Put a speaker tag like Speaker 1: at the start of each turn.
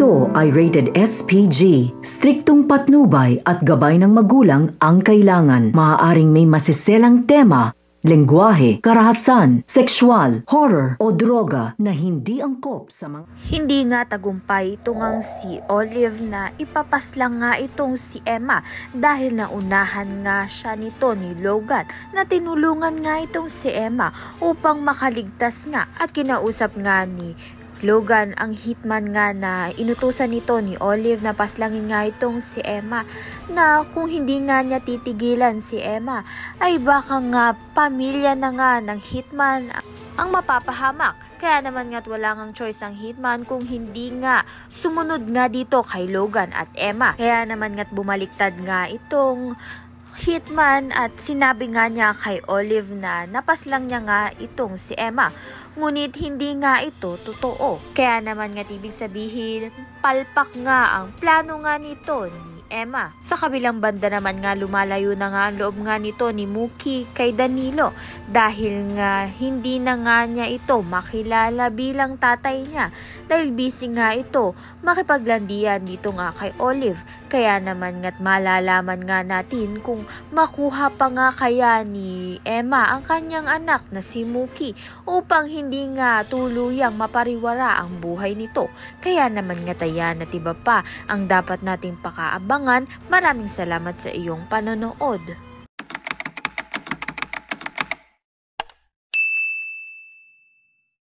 Speaker 1: Ito ay rated SPG. Striktong patnubay at gabay ng magulang ang kailangan. Maaaring may masiselang tema, lengguwahe, karahasan, sexual, horror o droga na hindi angkop sa mga...
Speaker 2: Hindi nga tagumpay ito ngang si Olive na ipapaslang nga itong si Emma dahil naunahan nga siya nito ni Logan na tinulungan nga itong si Emma upang makaligtas nga at kinausap nga ni Logan ang hitman nga na inutusan nito ni Olive na paslangin nga itong si Emma na kung hindi nga niya titigilan si Emma ay baka nga pamilya na nga ng hitman ang mapapahamak. Kaya naman nga't wala ngang choice ang hitman kung hindi nga sumunod nga dito kay Logan at Emma. Kaya naman nga't bumaliktad nga itong hitman at sinabi nga niya kay Olive na napaslang niya nga itong si Emma. Ngunit hindi nga ito totoo. Kaya naman nga ibig sabihin, palpak nga ang plano nga nito ni Emma. Sa kabilang banda naman nga lumalayo na nga ang loob nga nito ni Mookie kay Danilo dahil nga hindi na nga niya ito makilala bilang tatay niya dahil busy nga ito makipaglandian dito nga kay Olive. Kaya naman nga't malalaman nga natin kung makuha pa nga kaya ni Emma ang kanyang anak na si Mookie upang hindi nga tuluyang mapariwara ang buhay nito. Kaya naman nga tayan at iba pa ang dapat nating pakaabangan. Maraming salamat sa iyong panonood.